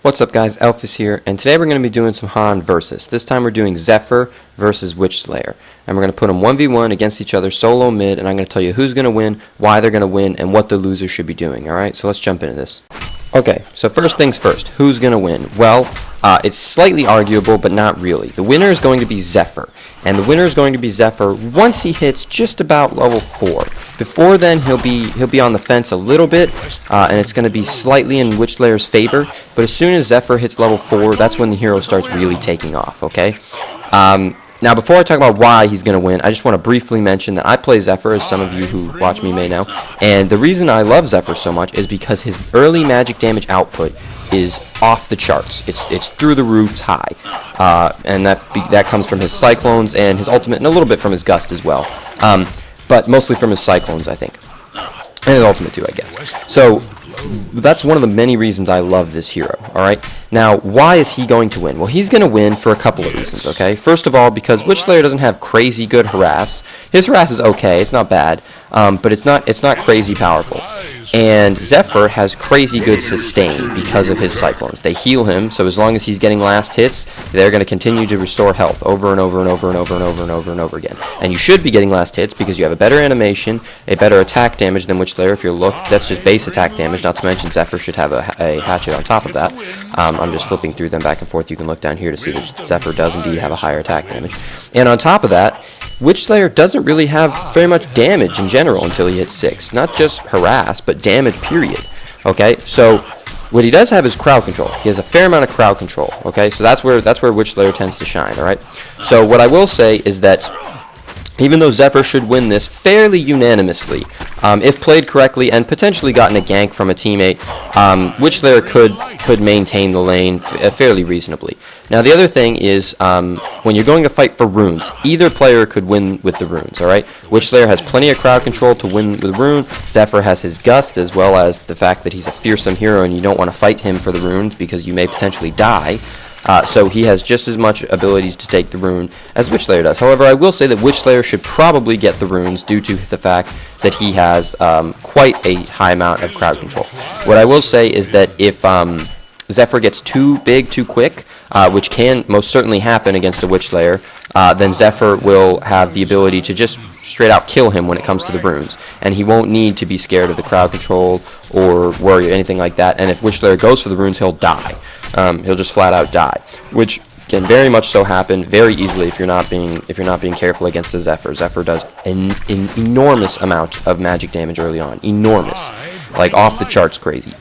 What's up guys, Elfis here, and today we're going to be doing some HoN versus. This time we're doing Zephyr versus Witch Slayer. And we're going to put them 1v1 against each other solo mid, and I'm going to tell you who's going to win, why they're going to win, and what the loser should be doing, alright? So let's jump into this. Okay, so first things first, who's going to win? Well, it's slightly arguable, but not really. The winner is going to be Zephyr, and the winner is going to be Zephyr once he hits just about level 4. Before then, he'll be on the fence a little bit, and it's going to be slightly in Witch Slayer's favor, but as soon as Zephyr hits level 4, that's when the hero starts really taking off, okay? Now, before I talk about why he's going to win, I just want to briefly mention that I play Zephyr, as some of you who watch me may know, and the reason I love Zephyr so much is because his early magic damage output is off the charts. It's through the roofs high, and that comes from his Cyclones and his ultimate, and a little bit from his Gust as well, but mostly from his Cyclones, I think, and his ultimate too, I guess. So that's one of the many reasons I love this hero, alright? Now, why is he going to win? Well, he's going to win for a couple of reasons, okay? First of all, because Witch Slayer doesn't have crazy good harass. His harass is okay, it's not bad, but it's not crazy powerful. And Zephyr has crazy good sustain because of his Cyclones. They heal him, so as long as he's getting last hits, they're going to continue to restore health over and over and over and over and over and over and over again. And you should be getting last hits because you have a better animation, a better attack damage than Witch Slayer. If you look, that's just base attack damage, not to mention Zephyr should have a hatchet on top of that. I'm just flipping through them back and forth. You can look down here to see that Zephyr does indeed have a higher attack damage. And on top of that, Witch Slayer doesn't really have very much damage in general until he hits 6. Not just harass, but damage period. Okay, so what he does have is crowd control. He has a fair amount of crowd control. Okay, so that's where Witch Slayer tends to shine. All right. So what I will say is that even though Zephyr should win this fairly unanimously, if played correctly and potentially gotten a gank from a teammate, Witch Slayer could maintain the lane fairly reasonably. Now the other thing is, when you're going to fight for runes, either player could win with the runes, alright? Witch Slayer has plenty of crowd control to win with the rune. Zephyr has his Gust, as well as the fact that he's a fearsome hero and you don't want to fight him for the runes because you may potentially die. So he has just as much abilities to take the rune as Witch Slayer does. However, I will say that Witch Slayer should probably get the runes due to the fact that he has quite a high amount of crowd control. What I will say is that if Zephyr gets too big too quick, which can most certainly happen against a Witch Slayer, then Zephyr will have the ability to just straight out kill him when it comes to the runes, and he won't need to be scared of the crowd control or worry or anything like that. And if Witch Slayer goes for the runes, he'll die. He'll just flat out die, which can very much so happen very easily if you're not being careful against a Zephyr. Zephyr does an enormous amount of magic damage early on, enormous, like off the charts crazy.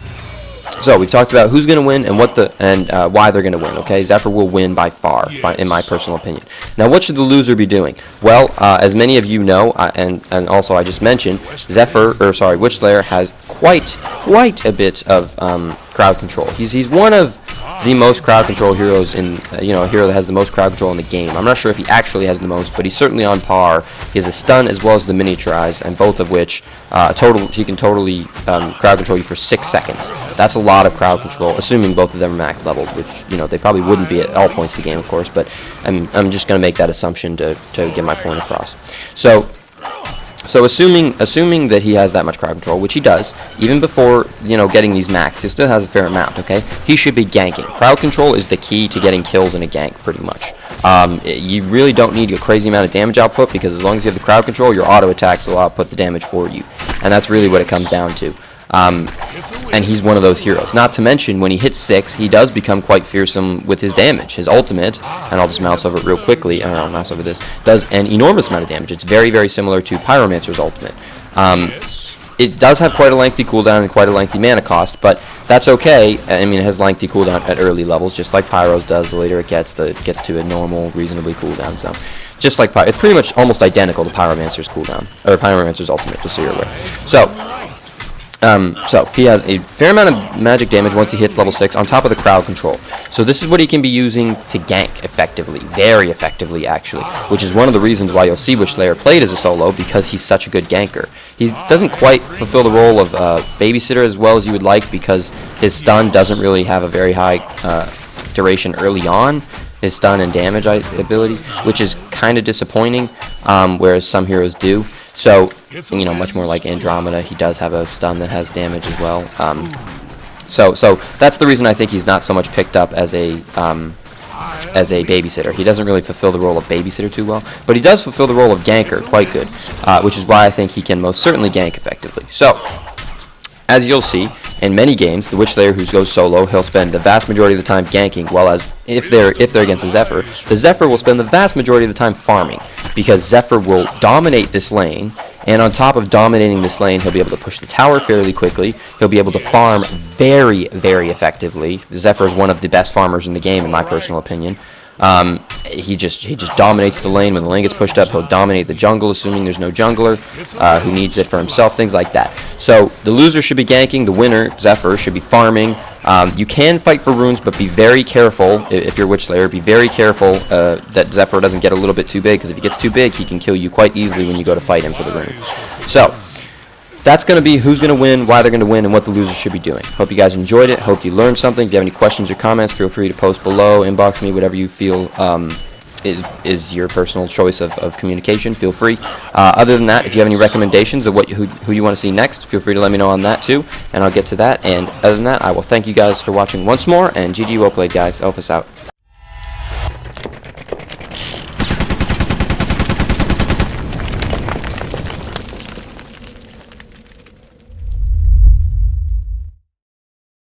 So we've talked about who's going to win and why they're going to win. Okay, Zephyr will win by far, in my personal opinion. Now, what should the loser be doing? Well, as many of you know, and also I just mentioned, Witch Slayer has quite a bit of crowd control. He's one of the most crowd control heroes in a hero that has the most crowd control in the game. I'm not sure if he actually has the most, but he's certainly on par. He has a stun as well as the miniaturize, and both of which he can totally crowd control you for 6 seconds. That's a lot of crowd control, assuming both of them are max leveled, which they probably wouldn't be at all points of the game, of course. But I'm just going to make that assumption to get my point across. So assuming that he has that much crowd control, which he does, even before getting these maxed, he still has a fair amount. Okay, he should be ganking. Crowd control is the key to getting kills in a gank, pretty much. You really don't need a crazy amount of damage output because as long as you have the crowd control, your auto attacks will output the damage for you, and that's really what it comes down to. And he's one of those heroes. Not to mention, when he hits 6, he does become quite fearsome with his damage. His ultimate, and I'll just mouse over it real quickly, mouse over this, does an enormous amount of damage. It's very, very similar to Pyromancer's ultimate. It does have quite a lengthy cooldown and quite a lengthy mana cost, but that's okay. I mean, it has lengthy cooldown at early levels, just like Pyro's does. The later it gets to a normal, reasonably cooldown. So, just like it's pretty much almost identical to Pyromancer's cooldown, or Pyromancer's ultimate, just so you're aware. So he has a fair amount of magic damage once he hits level 6 on top of the crowd control. So this is what he can be using to gank effectively, very effectively actually, which is one of the reasons why you'll see Witch Slayer played as a solo, because he's such a good ganker. He doesn't quite fulfill the role of babysitter as well as you would like because his stun doesn't really have a very high duration early on, his stun and damage ability, which is kind of disappointing, whereas some heroes do. So, much more like Andromeda, he does have a stun that has damage as well. So that's the reason I think he's not so much picked up as a babysitter. He doesn't really fulfill the role of babysitter too well, but he does fulfill the role of ganker quite good, which is why I think he can most certainly gank effectively. So, as you'll see, in many games, the Witch Slayer who goes solo, he'll spend the vast majority of the time ganking, while as if they're against the Zephyr will spend the vast majority of the time farming, because Zephyr will dominate this lane, and on top of dominating this lane, he'll be able to push the tower fairly quickly. He'll be able to farm very, very effectively. Zephyr is one of the best farmers in the game, in my personal opinion. He just dominates the lane. When the lane gets pushed up, he'll dominate the jungle, assuming there's no jungler who needs it for himself, things like that. So the loser should be ganking. The winner, Zephyr, should be farming. You can fight for runes, but be very careful if you're Witch Slayer. Be very careful that Zephyr doesn't get a little bit too big, because if he gets too big, he can kill you quite easily when you go to fight him for the rune. So that's going to be who's going to win, why they're going to win, and what the losers should be doing. Hope you guys enjoyed it. Hope you learned something. If you have any questions or comments, feel free to post below, inbox me, whatever you feel is your personal choice of communication. Feel free. Other than that, if you have any recommendations of who you want to see next, feel free to let me know on that too, and I'll get to that. And other than that, I will thank you guys for watching once more, and GG, well played, guys. Elfis out.